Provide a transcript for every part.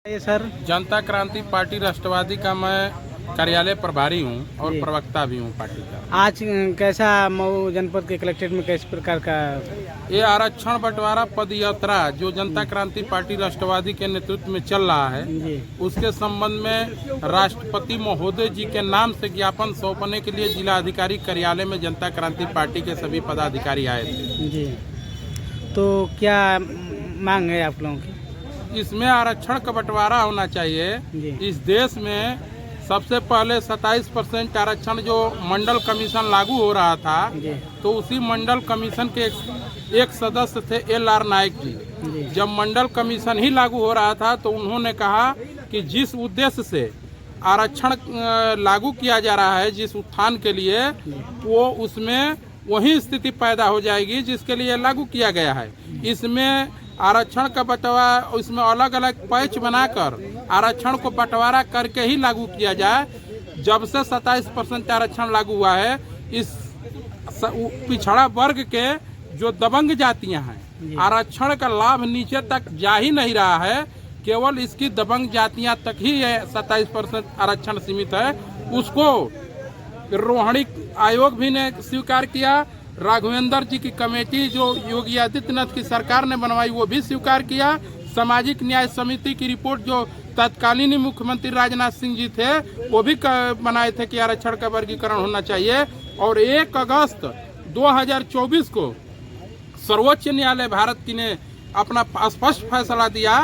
ये सर, जनता क्रांति पार्टी राष्ट्रवादी का मैं कार्यालय प्रभारी हूँ और प्रवक्ता भी हूँ पार्टी का। आज कैसा मऊ जनपद के कलेक्ट्रेट में किस प्रकार का ये आरक्षण बंटवारा पद यात्रा जो जनता क्रांति पार्टी राष्ट्रवादी के नेतृत्व में चल रहा है, जी उसके संबंध में राष्ट्रपति महोदय जी के नाम से ज्ञापन सौंपने के लिए जिला अधिकारी कार्यालय में जनता क्रांति पार्टी के सभी पदाधिकारी आए थे। जी, तो क्या मांग है आप लोगों की? इसमें आरक्षण का बंटवारा होना चाहिए। जी। इस देश में सबसे पहले 27% आरक्षण जो मंडल कमीशन लागू हो रहा था, जी तो उसी मंडल कमीशन के एक सदस्य थे LR नायक जी। जी जब मंडल कमीशन ही लागू हो रहा था तो उन्होंने कहा कि जिस उद्देश्य से आरक्षण लागू किया जा रहा है, जिस उत्थान के लिए, वो उसमें वही स्थिति पैदा हो जाएगी जिसके लिए लागू किया गया है। इसमें आरक्षण का बंटवारा, उसमें अलग अलग पैच बनाकर आरक्षण को बंटवारा करके ही लागू किया जाए। जब से 27% आरक्षण लागू हुआ है, इस पिछड़ा वर्ग के जो दबंग जातियां हैं, आरक्षण का लाभ नीचे तक जा ही नहीं रहा है। केवल इसकी दबंग जातियां तक ही 27% आरक्षण सीमित है। उसको रोहिणी आयोग भी ने स्वीकार किया। राघवेंद्र जी की कमेटी जो योगी आदित्यनाथ की सरकार ने बनवाई, वो भी स्वीकार किया। सामाजिक न्याय समिति की रिपोर्ट जो तत्कालीन मुख्यमंत्री राजनाथ सिंह जी थे, वो भी बनाए थे कि आरक्षण का वर्गीकरण होना चाहिए। और 1 अगस्त 2024 को सर्वोच्च न्यायालय भारत की ने अपना स्पष्ट फैसला दिया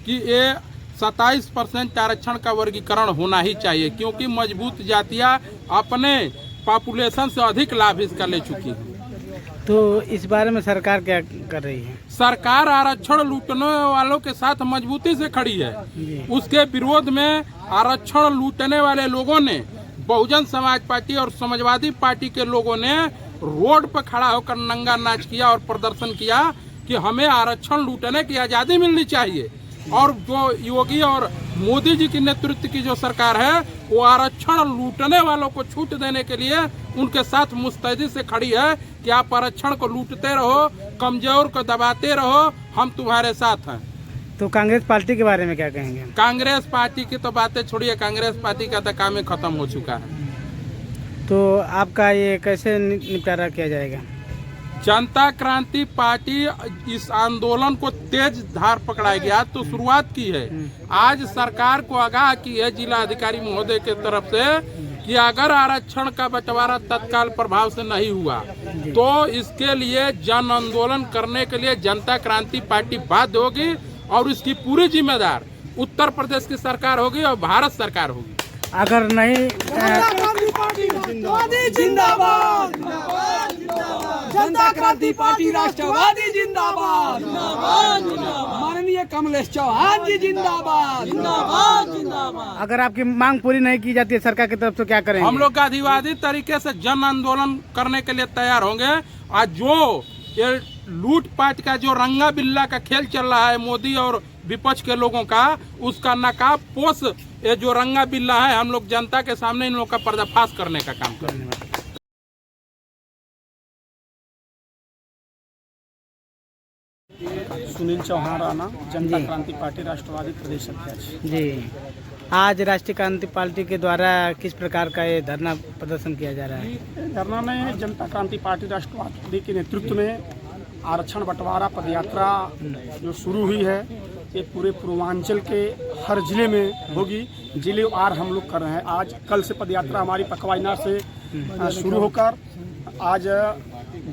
कि ये 27% आरक्षण का वर्गीकरण होना ही चाहिए, क्योंकि मजबूत जातियां अपने पॉपुलेशन से अधिक लाभ इसका ले चुकी हैं। तो इस बारे में सरकार क्या कर रही है? सरकार आरक्षण लूटने वालों के साथ मजबूती से खड़ी है। उसके विरोध में आरक्षण लूटने वाले लोगों ने, बहुजन समाज पार्टी और समाजवादी पार्टी के लोगों ने रोड पर खड़ा होकर नंगा नाच किया और प्रदर्शन किया कि हमें आरक्षण लूटने की आज़ादी मिलनी चाहिए। और जो योगी और मोदी जी की नेतृत्व की जो सरकार है, वो आरक्षण लूटने वालों को छूट देने के लिए उनके साथ मुस्तैदी से खड़ी है कि आप आरक्षण को लूटते रहो, कमजोर को दबाते रहो, हम तुम्हारे साथ हैं। तो कांग्रेस पार्टी के बारे में क्या कहेंगे? कांग्रेस पार्टी की तो बातें छोड़िए, कांग्रेस पार्टी का तो काम ही खत्म हो चुका है। तो आपका ये कैसे निपटारा किया जाएगा? जनता क्रांति पार्टी इस आंदोलन को तेज धार पकड़ाया गया तो शुरुआत की है। आज सरकार को आगाह की है जिला अधिकारी महोदय के तरफ से कि अगर आरक्षण का बंटवारा तत्काल प्रभाव से नहीं हुआ तो इसके लिए जन आंदोलन करने के लिए जनता क्रांति पार्टी बाध्य होगी, और इसकी पूरी जिम्मेदार उत्तर प्रदेश की सरकार होगी और भारत सरकार होगी। अगर नहीं जिंदाबाद, जनता क्रांति पार्टी राष्ट्रवादी जिंदाबाद, माननीय कमलेश चौहान जी जिंदाबाद, जिंदाबाद जिंदाबाद। अगर आपकी मांग पूरी नहीं की जाती है सरकार की तरफ, तो क्या करेंगे? हम लोग गांधीवादी तरीके से जन आंदोलन करने के लिए तैयार होंगे। आज जो ये लूटपाट का जो रंगा बिल्ला का खेल चल रहा है मोदी और विपक्ष के लोगों का, उसका नकाब पोष ये जो रंगा बिल्ला है, हम लोग जनता के सामने इन लोगों का पर्दाफाश करने का काम करेंगे। सुनील चौहान राणा, जनता क्रांति पार्टी राष्ट्रवादी प्रदेश अध्यक्ष। जी, आज राष्ट्रीय क्रांति पार्टी के द्वारा किस प्रकार का ये धरना प्रदर्शन किया जा रहा है? धरना में जनता क्रांति पार्टी राष्ट्रवादी के नेतृत्व में आरक्षण बंटवारा पदयात्रा जो शुरू हुई है, ये पूरे पूर्वांचल के हर जिले में होगी। जिले वार हम लोग कर रहे हैं। आज कल से पदयात्रा हमारी पकवाइनार से शुरू होकर आज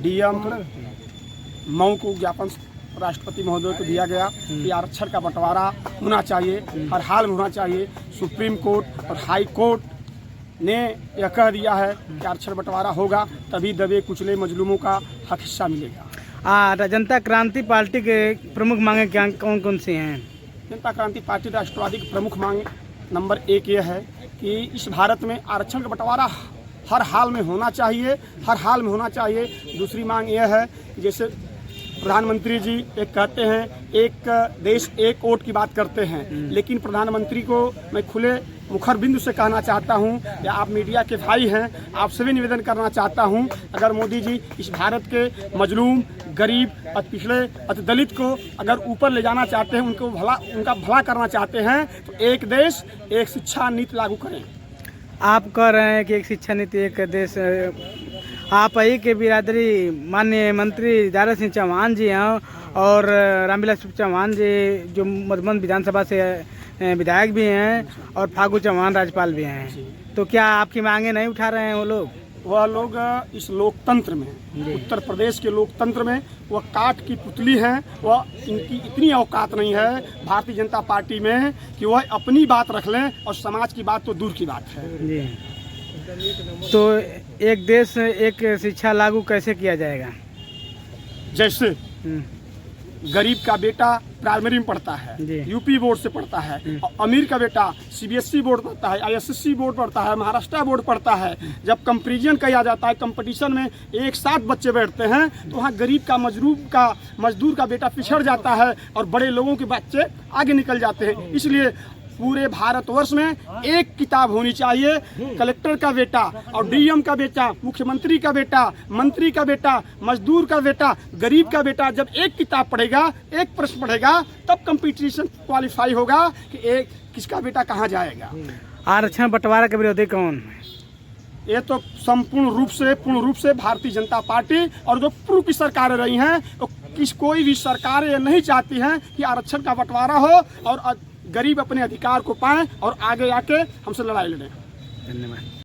DM मऊ को ज्ञापन राष्ट्रपति महोदय को दिया गया कि आरक्षण का बंटवारा होना चाहिए, हर हाल में होना चाहिए। सुप्रीम कोर्ट और हाई कोर्ट ने यह कह दिया है कि आरक्षण बंटवारा होगा, तभी दबे कुचले मजलूमों का हक हिस्सा मिलेगा। जनता क्रांति पार्टी के प्रमुख मांगे क्या कौन कौन सी हैं? जनता क्रांति पार्टी राष्ट्रवादी की प्रमुख मांग नंबर 1 यह है कि इस भारत में आरक्षण का बंटवारा हर हाल में होना चाहिए, हर हाल में होना चाहिए। दूसरी मांग यह है कि जैसे प्रधानमंत्री जी एक कहते हैं एक देश एक वोट की बात करते हैं, लेकिन प्रधानमंत्री को मैं खुले मुखर बिंदु से कहना चाहता हूं, या आप मीडिया के भाई हैं, आपसे भी निवेदन करना चाहता हूं, अगर मोदी जी इस भारत के मजलूम, गरीब, अति पिछड़े, अति दलित को अगर ऊपर ले जाना चाहते हैं, उनका भला करना चाहते हैं, तो एक देश एक शिक्षा नीति लागू करें। आप कह रहे हैं कि एक शिक्षा नीति एक देश, आप ही के बिरादरी माननीय मंत्री दारा सिंह चौहान जी हैं और रामविलास चौहान जी जो मधुबन विधानसभा से विधायक भी हैं और फागू चौहान राज्यपाल भी हैं, तो क्या आपकी मांगे नहीं उठा रहे हैं वो लोग? वह लोग इस लोकतंत्र में, उत्तर प्रदेश के लोकतंत्र में वह काठ की पुतली हैं। वह इनकी इतनी औकात नहीं है भारतीय जनता पार्टी में कि वह अपनी बात रख लें और समाज की बात तो दूर की बात है। जी, तो एक देश एक शिक्षा लागू कैसे किया जाएगा? जैसे गरीब का बेटा प्राइमरी में पढ़ता है, यूपी बोर्ड से पढ़ता है, और अमीर का बेटा सीबीएसई बोर्ड पढ़ता है, आईएसएससी बोर्ड पढ़ता है, महाराष्ट्र बोर्ड पढ़ता है। जब कंपैरिजन किया जाता है, कंपटीशन में एक साथ बच्चे बैठते हैं, तो वहाँ गरीब का मजदूर का बेटा पिछड़ जाता है और बड़े लोगों के बच्चे आगे निकल जाते हैं। इसलिए पूरे भारतवर्ष में एक किताब होनी चाहिए। कलेक्टर का बेटा और डीएम का बेटा, मुख्यमंत्री का बेटा, मंत्री का बेटा, मजदूर का बेटा, गरीब का बेटा जब एक किताब पढ़ेगा, एक प्रश्न पढ़ेगा, तब कंपटीशन क्वालिफाई होगा कि एक किसका बेटा कहाँ जाएगा। आरक्षण बंटवारा के विरोधी कौन है? ये तो पूर्ण रूप से भारतीय जनता पार्टी और जो पूर्व की सरकारें रही हैं, तो कोई भी सरकारें ये नहीं चाहती हैं कि आरक्षण का बंटवारा हो और गरीब अपने अधिकार को पाएं और आगे आके हमसे लड़ाई लड़ें। धन्यवाद।